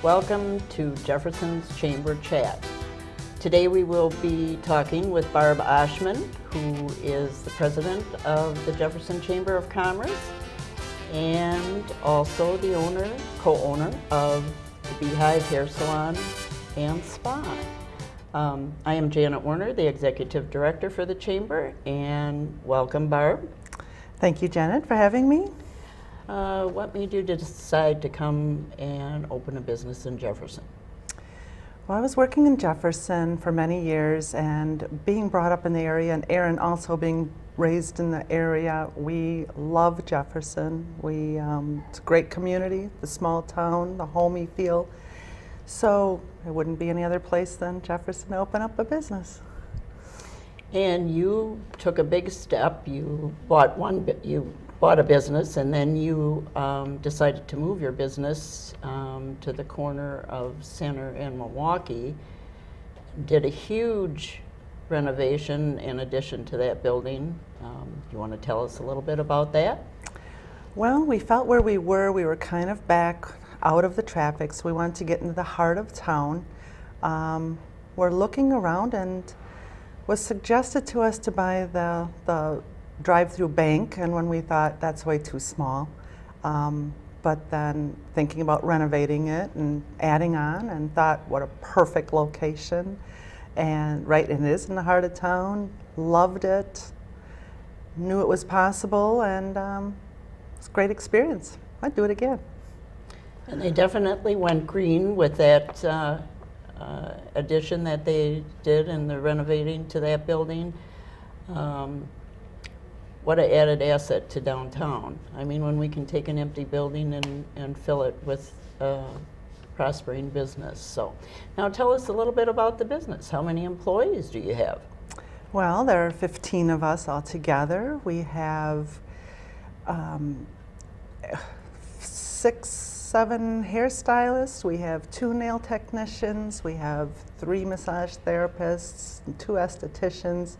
Welcome to Jefferson's Chamber Chat. Today we will be talking with Barb Oshman, who is the president of the Jefferson Chamber of Commerce and also the co-owner of the Hive Hair Salon and Spa. I am Janet Werner, the executive director for the Chamber, and welcome, Barb. Thank you, Janet, for having me. What made you decide to come and open a business in Jefferson? Well, I was working in Jefferson for many years, and being brought up in the area, and Aaron also being raised in the area, we love Jefferson. It's a great community, the small town, the homey feel. So it wouldn't be any other place than Jefferson to open up a business. And you took a big step. You bought a business, and then you decided to move your business to the corner of Center and Milwaukee. Did a huge renovation in addition to that building. You want to tell us a little bit about that? Well, we felt where we were kind of back out of the traffic, so we wanted to get into the heart of town. We're looking around, and was suggested to us to buy the drive-through bank, and when we thought that's way too small, but then thinking about renovating it and adding on, and thought what a perfect location, and it is in the heart of town. Loved it, knew it was possible, and it's a great experience. I'd do it again. And they definitely went green with that addition that they did in the renovating to that building. What an added asset to downtown. I mean, when we can take an empty building and fill it with prospering business. So now tell us a little bit about the business. How many employees do you have? Well, there are 15 of us altogether. We have 6-7 hairstylists. We have 2 nail technicians. We have 3 massage therapists, 2 estheticians.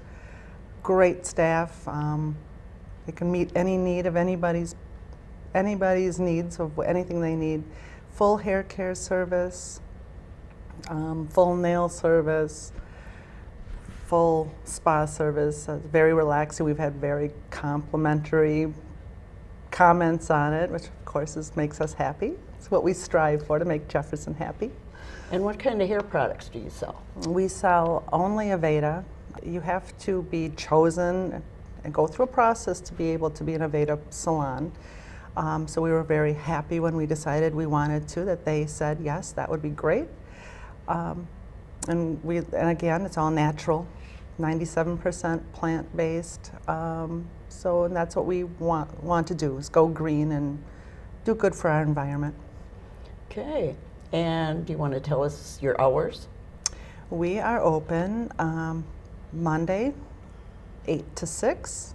Great staff. They can meet any need of anybody's needs of anything they need. Full hair care service, full nail service, full spa service. Very relaxing. We've had very complimentary comments on it, which of course makes us happy. It's what we strive for, to make Jefferson happy. And what kind of hair products do you sell? We sell only Aveda. You have to be chosen and go through a process to be able to be an Aveda salon. So we were very happy when we decided we wanted to, that they said yes, that would be great. And again, it's all natural, 97% plant-based. And that's what we want to do, is go green and do good for our environment. Okay. And do you want to tell us your hours? We are open Monday, 8 to 6,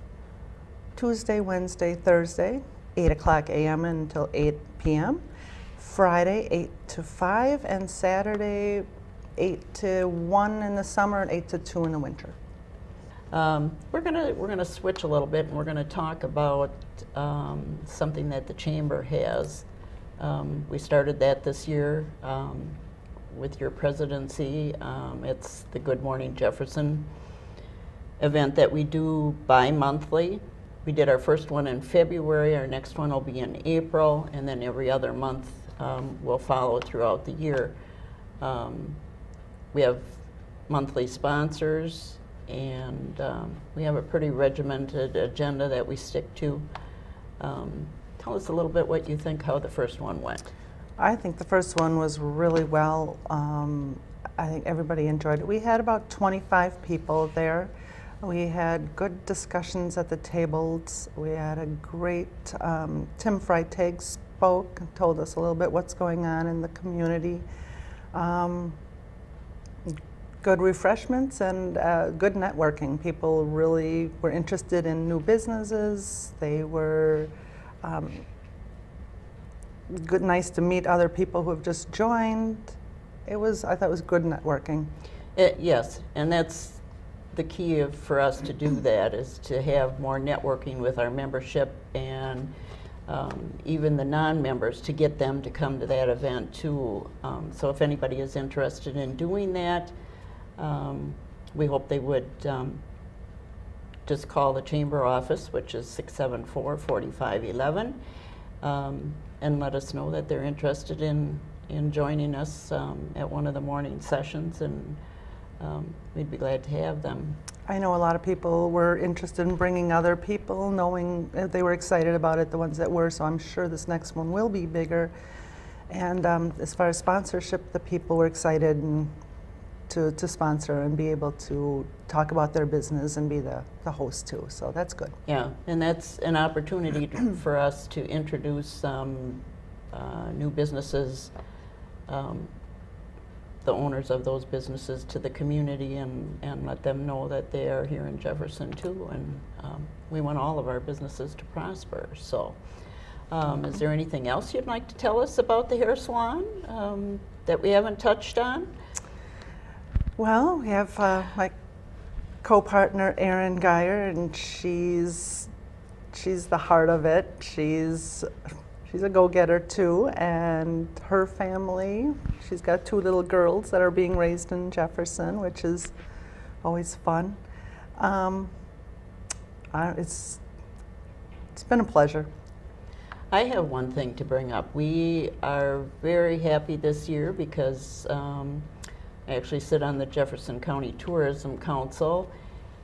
Tuesday, Wednesday, Thursday, 8 o'clock a.m. until 8 p.m., Friday, 8 to 5, and Saturday, 8 to 1 in the summer and 8 to 2 in the winter. We're gonna switch a little bit, and we're gonna talk about something that the Chamber has. We started that this year with your presidency. It's the Good Morning Jefferson event that we do bi-monthly. We did our first one in February, our next one will be in April, and then every other month we'll follow throughout the year. We have monthly sponsors, and we have a pretty regimented agenda that we stick to. Tell us a little bit what you think, how the first one went. I think the first one was really well. I think everybody enjoyed it. We had about 25 people there. We had good discussions at the tables. We had a great, Tim Freitag spoke and told us a little bit what's going on in the community. Good refreshments and good networking. People really were interested in new businesses. They were nice to meet other people who have just joined. I thought it was good networking. Yes, and that's the key for us to do that, is to have more networking with our membership and even the non-members, to get them to come to that event too. So if anybody is interested in doing that, we hope they would just call the chamber office, which is 674-4511, and let us know that they're interested in joining us at one of the morning sessions, and we'd be glad to have them. I know a lot of people were interested in bringing other people, knowing that they were excited about it, the ones that were, so I'm sure this next one will be bigger. And as far as sponsorship, the people were excited to sponsor and be able to talk about their business and be the host too, so that's good. Yeah, and that's an opportunity for us to introduce new businesses, the owners of those businesses, to the community, and let them know that they are here in Jefferson too, and we want all of our businesses to prosper. So is there anything else you'd like to tell us about the hair salon that we haven't touched on? Well, we have my co-partner Erin Geyer, and she's the heart of it. She's a go-getter too, and her family, she's got 2 little girls that are being raised in Jefferson, which is always fun. It's been a pleasure. I have one thing to bring up. We are very happy this year because I actually sit on the Jefferson County Tourism Council,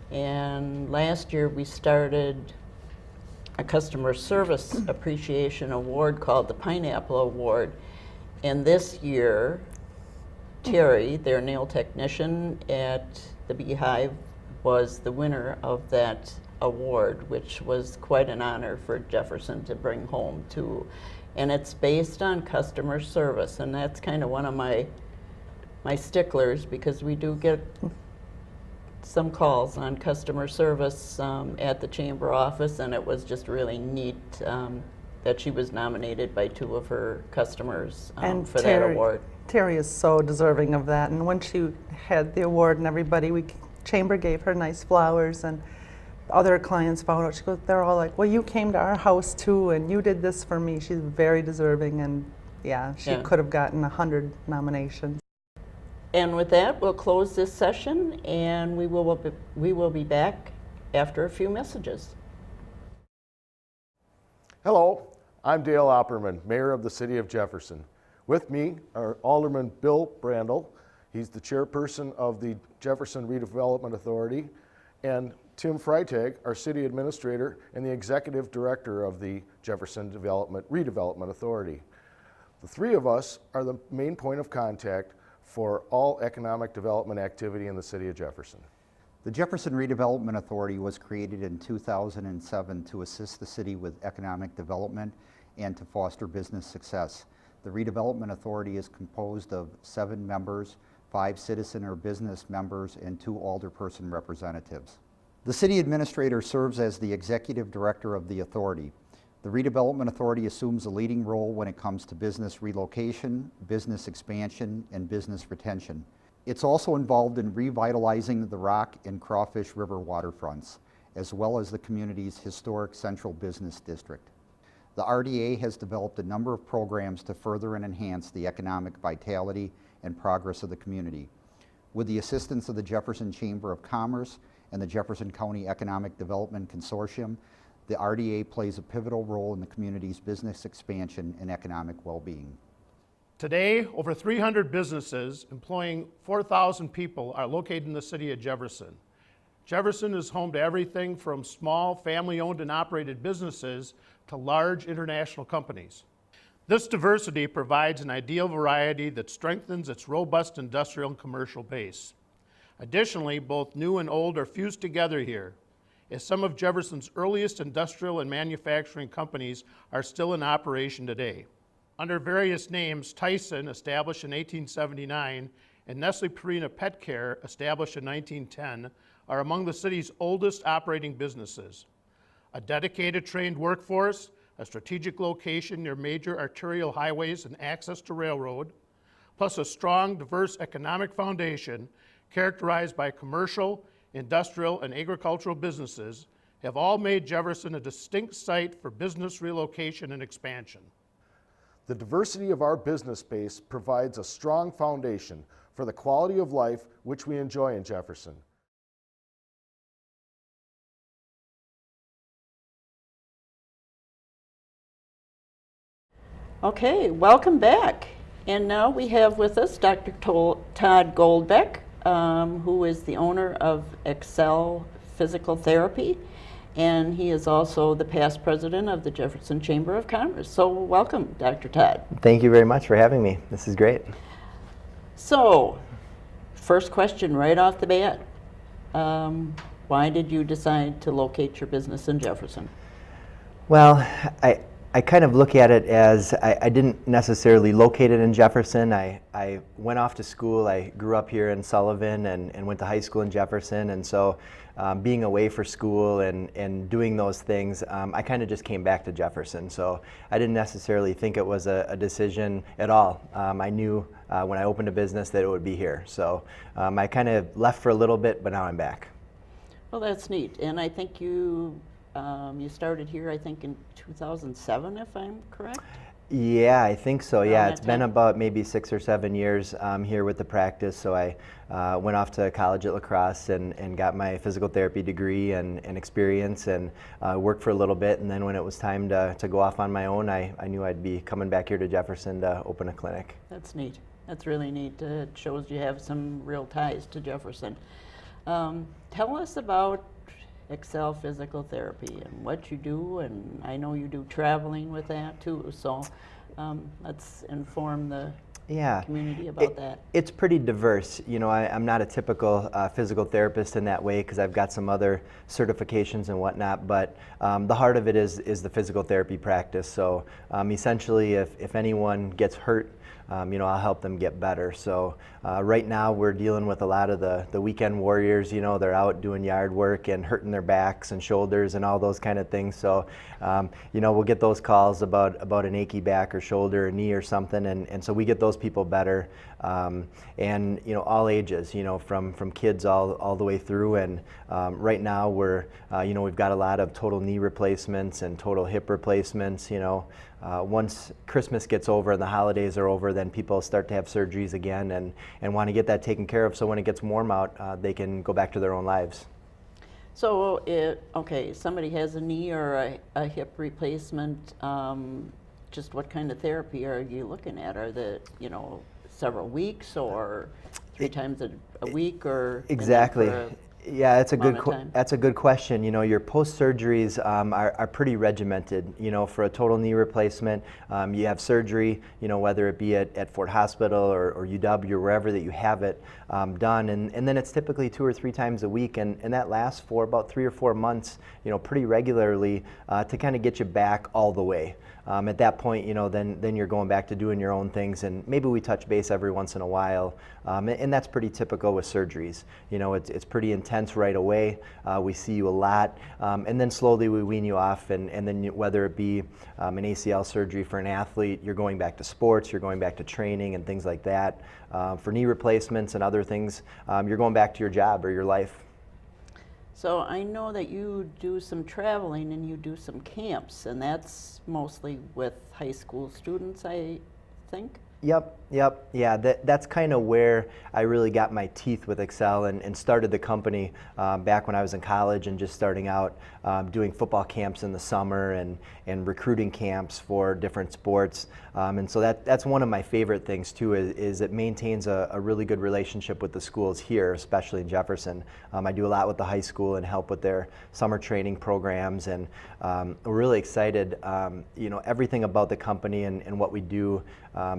and last year we started a customer service appreciation award called the Pineapple Award. And this year, Terry, their nail technician at the Hive, was the winner of that award, which was quite an honor for Jefferson to bring home too. And it's based on customer service, and that's kind of one of my sticklers, because we do get some calls on customer service at the chamber office, and it was just really neat that she was nominated by 2 of her customers for that award. Terry is so deserving of that, and when she had the award and everybody, chamber gave her nice flowers, and other clients found out. She goes, they're all like, well, you came to our house too, and you did this for me. She's very deserving, and yeah, she could have gotten 100 nominations. And with that, we'll close this session, and we will be back after a few messages. Hello, I'm Dale Opperman, Mayor of the City of Jefferson. With me are Alderman Bill Brandel. He's the chairperson of the Jefferson Redevelopment Authority, and Tim Freitag, our city administrator and the executive director of the Jefferson Redevelopment Authority. The 3 of us are the main point of contact for all economic development activity in the city of Jefferson. The Jefferson Redevelopment Authority was created in 2007 to assist the city with economic development and to foster business success. The Redevelopment Authority is composed of 7 members, 5 citizen or business members, and 2 alderperson representatives. The city administrator serves as the executive director of the authority. The Redevelopment Authority assumes a leading role when it comes to business relocation, business expansion, and business retention. It's also involved in revitalizing the Rock and Crawfish River waterfronts, as well as the community's historic central business district. The RDA has developed a number of programs to further and enhance the economic vitality and progress of the community. With the assistance of the Jefferson Chamber of Commerce and the Jefferson County Economic Development Consortium, the RDA plays a pivotal role in the community's business expansion and economic well-being. Today, over 300 businesses employing 4,000 people are located in the city of Jefferson. Jefferson is home to everything from small family-owned and operated businesses to large international companies. This diversity provides an ideal variety that strengthens its robust industrial and commercial base. Additionally, both new and old are fused together here, as some of Jefferson's earliest industrial and manufacturing companies are still in operation today. Under various names, Tyson, established in 1879, and Nestle Purina Pet Care, established in 1910, are among the city's oldest operating businesses. A dedicated trained workforce, a strategic location near major arterial highways and access to railroad, plus a strong, diverse economic foundation characterized by commercial, industrial, and agricultural businesses have all made Jefferson a distinct site for business relocation and expansion. The diversity of our business base provides a strong foundation for the quality of life which we enjoy in Jefferson. Okay, welcome back. And now we have with us Dr. Todd Goldbeck, who is the owner of Xcel Physical Therapy, and he is also the past president of the Jefferson Chamber of Commerce. So welcome, Dr. Todd. Thank you very much for having me. This is great. I First question right off the bat. Why did you decide to locate your business in Jefferson? Well, I kind of look at it as I didn't necessarily locate it in Jefferson. I went off to school. I grew up here in Sullivan and went to high school in Jefferson. And so being away for school and doing those things, I kind of just came back to Jefferson. So I didn't necessarily think it was a decision at all. I knew when I opened a business that it would be here. So I kind of left for a little bit, but now I'm back. Well, that's neat. And I think you started here, I think, in 2007, if I'm correct? Yeah, I think so. Yeah, Around it's that been time? about maybe 6 or 7 years here with the practice. So I went off to college at La Crosse and got my physical therapy degree and experience and worked for a little bit. And then when it was time to go off on my own, I knew I'd be coming back here to Jefferson to open a clinic. That's neat. That's really neat. It shows you have some real ties to Jefferson. Tell us about Xcel Physical Therapy and what you do, and I know you do traveling with that too, so let's inform the community about that. It's pretty diverse. You know, I'm not a typical physical therapist in that way because I've got some other certifications and whatnot, but the heart of it is the physical therapy practice. So essentially, if anyone gets hurt, I'll help them get better. So right now we're dealing with a lot of the weekend warriors. They're out doing yard work and hurting their backs and shoulders and all those kind of things. So we'll get those calls about an achy back or shoulder or knee or something, and so we get those people better. And all ages, from kids all the way through. And right now we've got a lot of total knee replacements and total hip replacements. Once Christmas gets over and the holidays are over, then people start to have surgeries again and want to get that taken care of so when it gets warm out, they can go back to their own lives. So, somebody has a knee or a hip replacement, just what kind of therapy are you looking at? Are the, several weeks or 3 times a week or? Exactly. Yeah, that's a good question. Your post surgeries are pretty regimented. For a total knee replacement, you have surgery. Whether it be at Fort Hospital or UW or wherever that you have it done, and then it's typically 2 or 3 times a week, and that lasts for about 3 or 4 months. Pretty regularly to kind of get you back all the way. At that point, then you're going back to doing your own things, and maybe we touch base every once in a while, and that's pretty typical with surgeries. It's pretty intense right away. We see you a lot, and then slowly we wean you off, and then whether it be an ACL surgery for an athlete, you're going back to sports, you're going back to training and things like that. For knee replacements and other things, you're going back to your job or your life. So I know that you do some traveling and you do some camps, and that's mostly with high school students, I think? Yep. Yeah, that's kind of where I really got my teeth with Xcel and started the company back when I was in college and just starting out doing football camps in the summer and recruiting camps for different sports. And so that's one of my favorite things too is it maintains a really good relationship with the schools here, especially in Jefferson. I do a lot with the high school and help with their summer training programs, and we're really excited. Everything about the company and what we do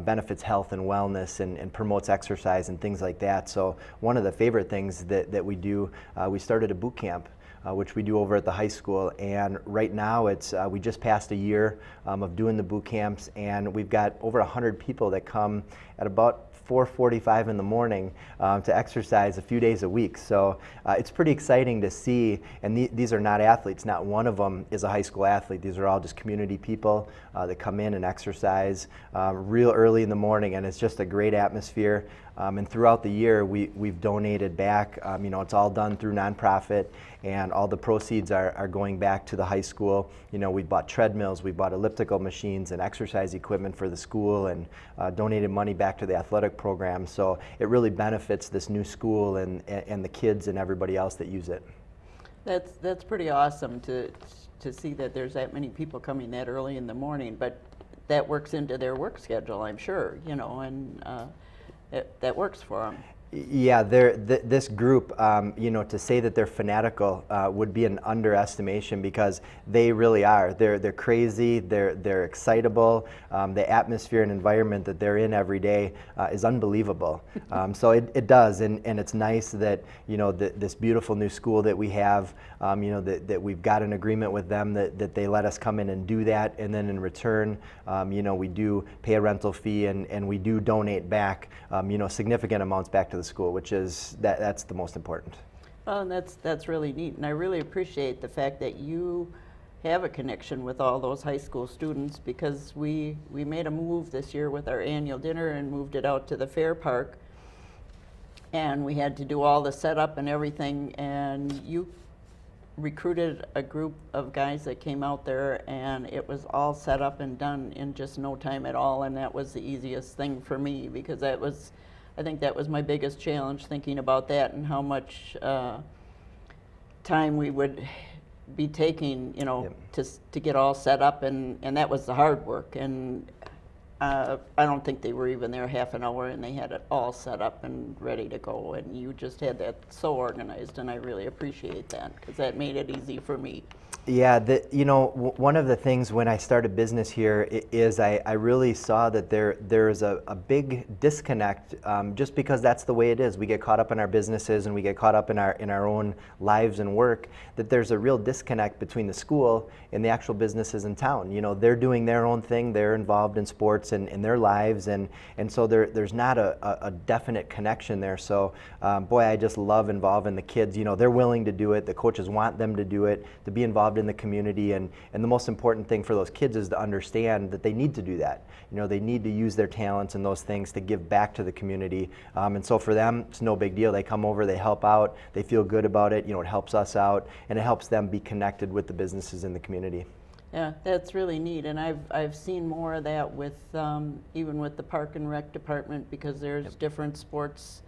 benefits health and wellness and promotes exercise and things like that. So one of the favorite things that we do, we started a boot camp, which we do over at the high school, and right now we just passed a year of doing the boot camps, and we've got over 100 people that come at about 4:45 in the morning to exercise a few days a week. So it's pretty exciting to see, and these are not athletes. Not one of them is a high school athlete. These are all just community people that come in and exercise real early in the morning, and it's just a great atmosphere. And throughout the year, we've donated back. It's all done through nonprofit, and all the proceeds are going back to the high school. We bought treadmills, we bought elliptical machines and exercise equipment for the school, and donated money back to the athletic program. So it really benefits this new school and the kids and everybody else that use it. That's pretty awesome to see that there's that many people coming that early in the morning, but that works into their work schedule, I'm sure, and that works for them. Yeah, this group, to say that they're fanatical would be an underestimation, because they really are. They're crazy. They're excitable. The atmosphere and environment that they're in every day is unbelievable. So it does, and it's nice that this beautiful new school that we have, that we've got an agreement with them that they let us come in and do that, and then in return, we do pay a rental fee, and we do donate back, significant amounts back to the school, which is that's the most important. Well, and that's really neat, and I really appreciate the fact that you have a connection with all those high school students, because we made a move this year with our annual dinner and moved it out to the Fair Park, and we had to do all the setup and everything, and you recruited a group of guys that came out there, and it was all set up and done in just no time at all, and that was the easiest thing for me, because I think that was my biggest challenge, thinking about that and how much time we would be taking, Yep. to get all set up, and that was the hard work. And I don't think they were even there half an hour, and they had it all set up and ready to go. And you just had that so organized, and I really appreciate that, because that made it easy for me. Yeah, one of the things when I started business here is I really saw that there is a big disconnect, just because that's the way it is. We get caught up in our businesses, and we get caught up in our own lives and work, that there's a real disconnect between the school and the actual businesses in town. They're doing their own thing, they're involved in sports and in their lives, and so there's not a definite connection there. So boy, I just love involving the kids. They're willing to do it, the coaches want them to do it, to be involved in the community, and the most important thing for those kids is to understand that they need to do that. They need to use their talents and those things to give back to the community, and so for them it's no big deal. They come over, they help out, they feel good about it. It helps us out, and it helps them be connected with the businesses in the community. Yeah, that's really neat, and I've seen more of that with even with the Park and Rec department, because there's Yep. different sports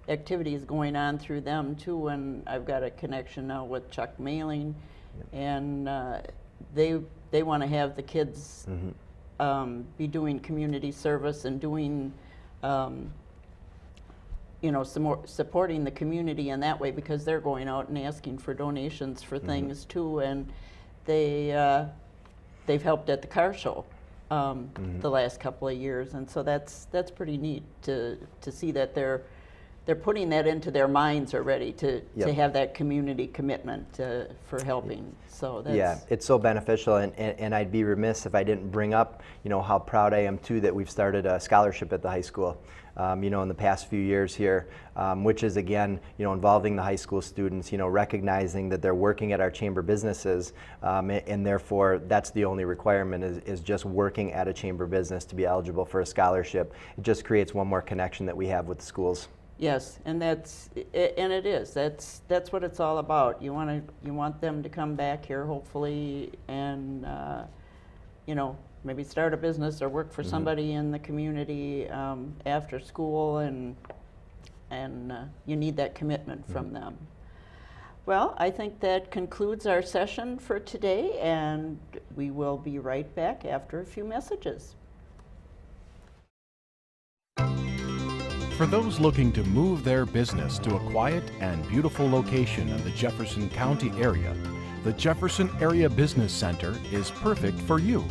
activities going on through them too, and I've got a connection now with Chuck Mailing, and they want to have the kids be doing community service and doing some more supporting the community in that way, because they're going out and asking for donations for things too, and they've helped at the car show the last couple of years, and so that's pretty neat to see that they're putting that into their minds already, to Yep. have that community commitment for helping. So that's, Yeah, it's so beneficial, and I'd be remiss if I didn't bring up, how proud I am too that we've started a scholarship at the high school, in the past few years here, which is again, involving the high school students, recognizing that they're working at our chamber businesses, and therefore that's the only requirement is just working at a chamber business to be eligible for a scholarship. It just creates one more connection that we have with the schools. yes, and it is. That's what it's all about. You want them to come back here, hopefully, and maybe start a business or work for somebody in the community after school, and you need that commitment from them. Well, I think that concludes our session for today, and we will be right back after a few messages. For those looking to move their business to a quiet and beautiful location in the Jefferson County area, the Jefferson Area Business Center is perfect for you.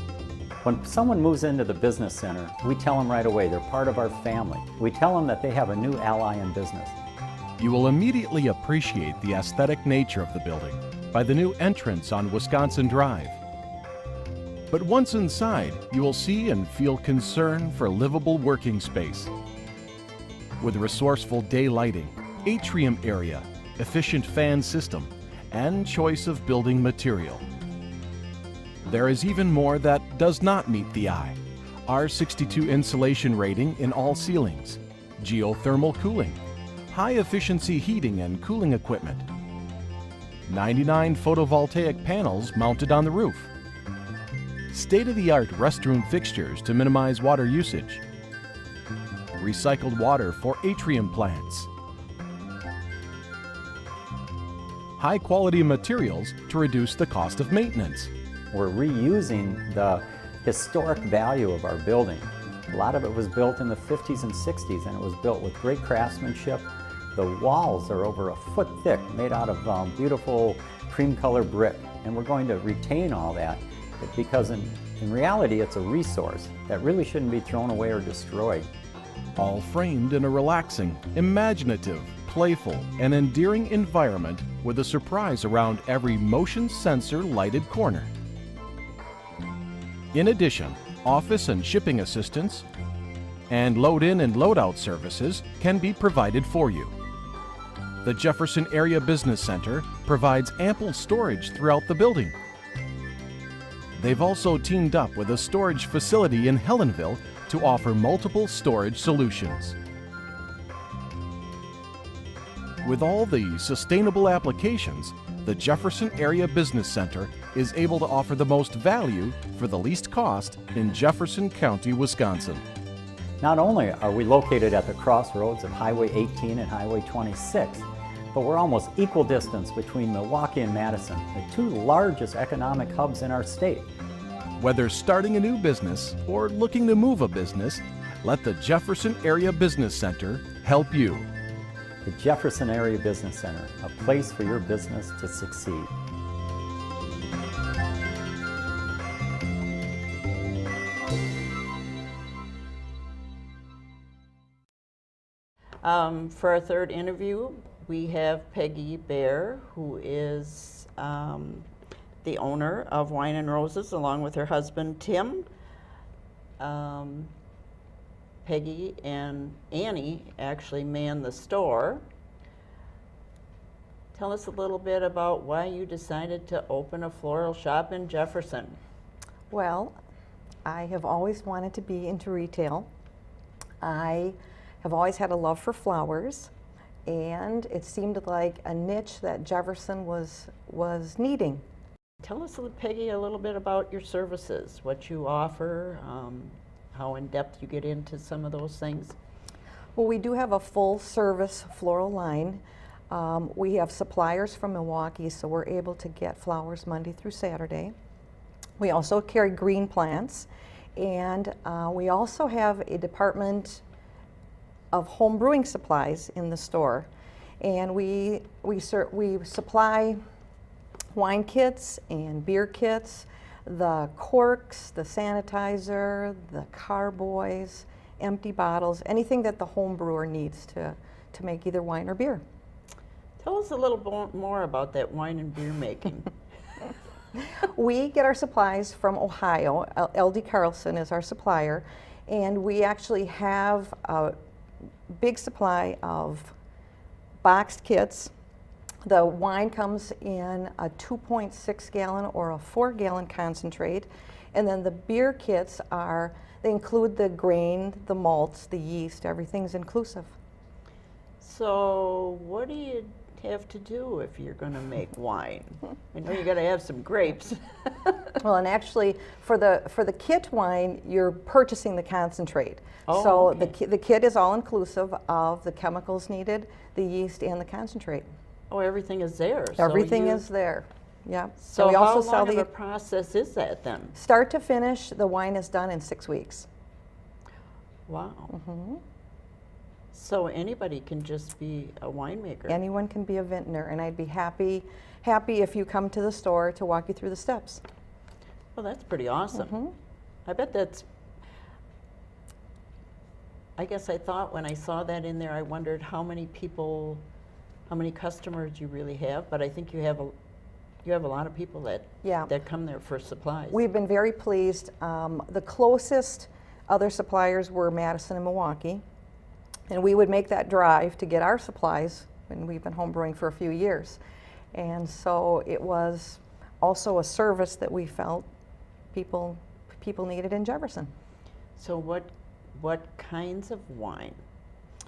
When someone moves into the business center, we tell them right away they're part of our family. We tell them that they have a new ally in business. You will immediately appreciate the aesthetic nature of the building by the new entrance on Wisconsin Drive. But once inside, you will see and feel concern for livable working space. with resourceful day lighting, atrium area, efficient fan system, and choice of building material. There is even more that does not meet the eye. R62 insulation rating in all ceilings, geothermal cooling, high-efficiency heating and cooling equipment, 99 photovoltaic panels mounted on the roof, state-of-the-art restroom fixtures to minimize water usage, recycled water for atrium plants, high-quality materials to reduce the cost of maintenance. We're reusing the historic value of our building. A lot of it was built in the 50s and 60s, and it was built with great craftsmanship. The walls are over a foot thick, made out of beautiful cream color brick, and we're going to retain all that because in reality it's a resource that really shouldn't be thrown away or destroyed. All framed in a relaxing, imaginative, playful, and endearing environment with a surprise around every motion sensor lighted corner. In addition, office and shipping assistance and load-in and load-out services can be provided for you. The Jefferson Area Business Center provides ample storage throughout the building. They've also teamed up with a storage facility in Helenville to offer multiple storage solutions. With all the sustainable applications, the Jefferson Area Business Center is able to offer the most value for the least cost in Jefferson County, Wisconsin. Not only are we located at the crossroads of Highway 18 and Highway 26, but we're almost equal distance between Milwaukee and Madison, the two largest economic hubs in our state. Whether starting a new business or looking to move a business, let the Jefferson Area Business Center help you. The Jefferson Area Business Center, a place for your business to succeed. For our third interview, we have Peggy Bear, who is the owner of Wine and Roses, along with her husband, Tim. Peggy and Annie actually man the store. Tell us a little bit about why you decided to open a floral shop in Jefferson. Well, I have always wanted to be into retail. I have always had a love for flowers, and it seemed like a niche that Jefferson was needing. Tell us, Peggy, a little bit about your services, what you offer, how in depth you get into some of those things. Well, we do have a full service floral line. We have suppliers from Milwaukee, so we're able to get flowers Monday through Saturday. We also carry green plants, and we also have a department of home brewing supplies in the store. And we supply wine kits and beer kits, the corks, the sanitizer, the carboys, empty bottles, anything that the home brewer needs to make either wine or beer. Tell us a little more about that wine and beer making. We get our supplies from Ohio. LD Carlson is our supplier, and we actually have a big supply of boxed kits. The wine comes in a 2.6 gallon or a 4 gallon concentrate, and then the beer kits they include the grain, the malts, the yeast, everything's inclusive. So what do you have to do if you're going to make wine? I know you got to have some grapes. Well, and actually for the kit wine, you're purchasing the concentrate. Oh, so okay. the kit is all inclusive of the chemicals needed, the yeast, and the concentrate. Oh, everything is there. Everything is there. Yeah. So we how also long sell of a process is that then? Start to finish, the wine is done in 6 weeks. Wow. Mm-hmm. So anybody can just be a winemaker. Anyone can be a vintner, and I'd be happy if you come to the store to walk you through the steps. Well, that's pretty awesome. Mm-hmm. I bet I guess I thought when I saw that in there, I wondered how many customers you really have, but I think you have a lot of people that come there for supplies. We've been very pleased. The closest other suppliers were Madison and Milwaukee. And we would make that drive to get our supplies, and we've been home brewing for a few years. And so it was also a service that we felt people needed in Jefferson. So what kinds of wine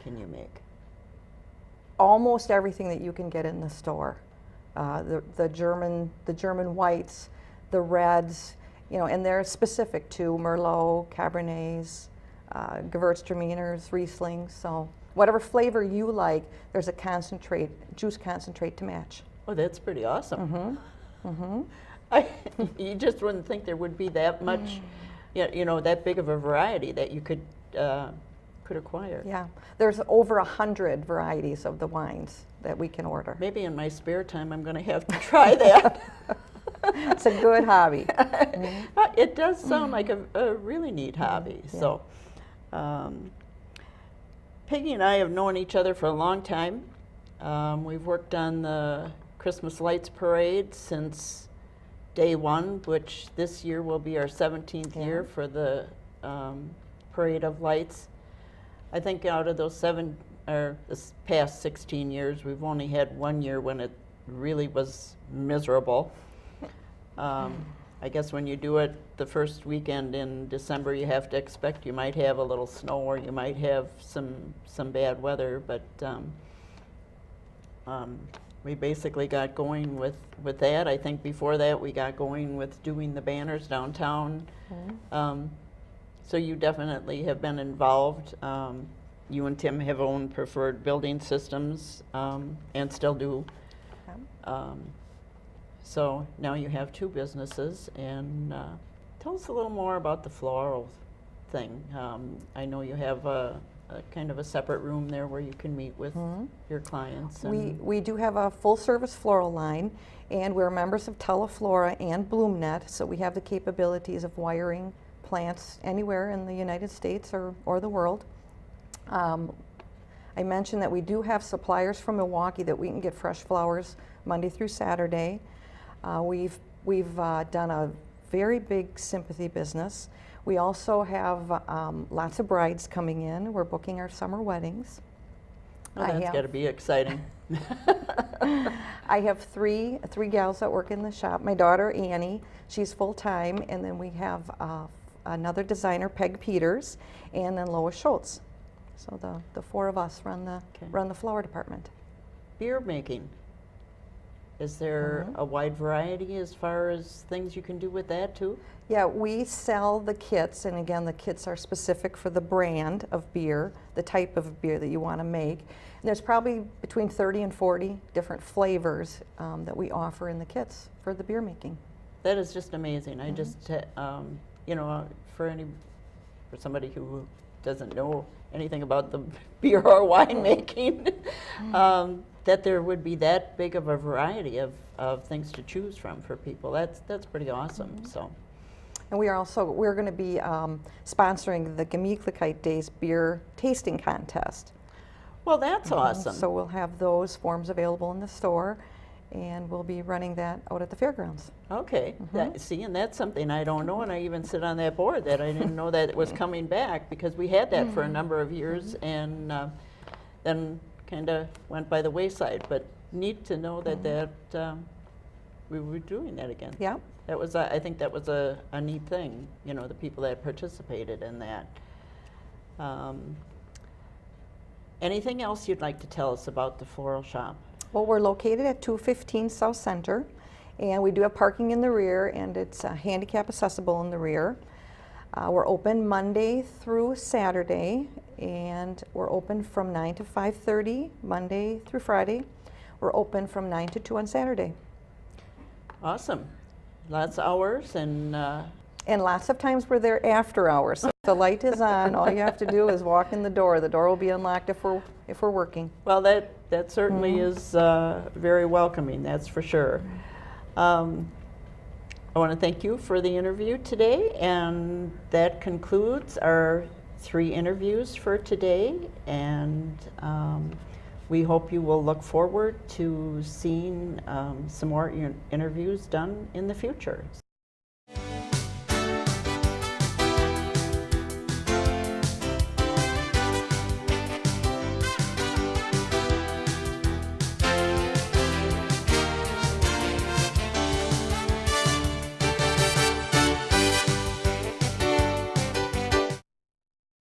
can you make? Almost everything that you can get in the store. The German whites, the reds, you know, and they're specific to Merlot, Cabernets, Gewürztraminers, Rieslings. So whatever flavor you like, there's a juice concentrate to match. Oh, that's pretty awesome. Mm-hmm. You just wouldn't think there would be that much, you know, that big of a variety that you could acquire. Yeah, there's over 100 varieties of the wines that we can order. Maybe in my spare time I'm going to have to try that. It's a good hobby. It does sound like a really neat hobby. Yeah. So, Peggy and I have known each other for a long time. We've worked on the Christmas Lights Parade since day one, which this year will be our 17th year for the Parade of Lights. I think out of those this past 16 years, we've only had one year when it really was miserable. I guess when you do it the first weekend in December, you have to expect you might have a little snow or you might have some bad weather, but we basically got going with that. I think before that we got going with doing the banners downtown. So you definitely have been involved. You and Tim have owned Preferred Building Systems and still do. So now you have two businesses, and tell us a little more about the floral thing. I know you have a kind of a separate room there where you can meet with your clients. And We do have a full-service floral line, and we're members of Teleflora and BloomNet, so we have the capabilities of wiring plants anywhere in the United States or the world. I mentioned that we do have suppliers from Milwaukee that we can get fresh flowers Monday through Saturday. We've done a very big sympathy business. We also have lots of brides coming in. We're booking our summer weddings. oh, that's got to be exciting. I have three gals that work in the shop. My daughter Annie, she's full-time, and then we have another designer, Peg Peters, and then Lois Schultz. So the four of us run the flower department. Beer making. Is there a wide variety as far as things you can do with that too? Yeah, we sell the kits, and again, the kits are specific for the brand of beer, the type of beer that you want to make. And there's probably between 30 and 40 different flavors that we offer in the kits for the beer making. That is just amazing. I just, you know, for somebody who doesn't know anything about the beer or wine making, that there would be that big of a variety of things to choose from for people. That's pretty awesome. So, and we're going to be sponsoring the Gemütlichkeit Days beer tasting contest. well, that's awesome. So we'll have those forms available in the store, and we'll be running that out at the fairgrounds. Okay, see, and that's something I don't know, and I even sit on that board that I didn't know that it was coming back, because we had that for a number of years, and then kind of went by the wayside. But neat to know that we were doing that again. Yeah. That was, I think that was a neat thing, you know, the people that participated in that. Anything else you'd like to tell us about the floral shop? Well, we're located at 215 South Center, and we do have parking in the rear, and it's handicap accessible in the rear. We're open Monday through Saturday, and we're open from 9 to 5:30 Monday through Friday. We're open from 9 to 2 on Saturday. Awesome. Lots of hours and And lots of times we're there after hours. So if the light is on, all you have to do is walk in the door. The door will be unlocked if we're working. well, that certainly is very welcoming, that's for sure. I want to thank you for the interview today, and that concludes our 3 interviews for today, and we hope you will look forward to seeing some more interviews done in the future.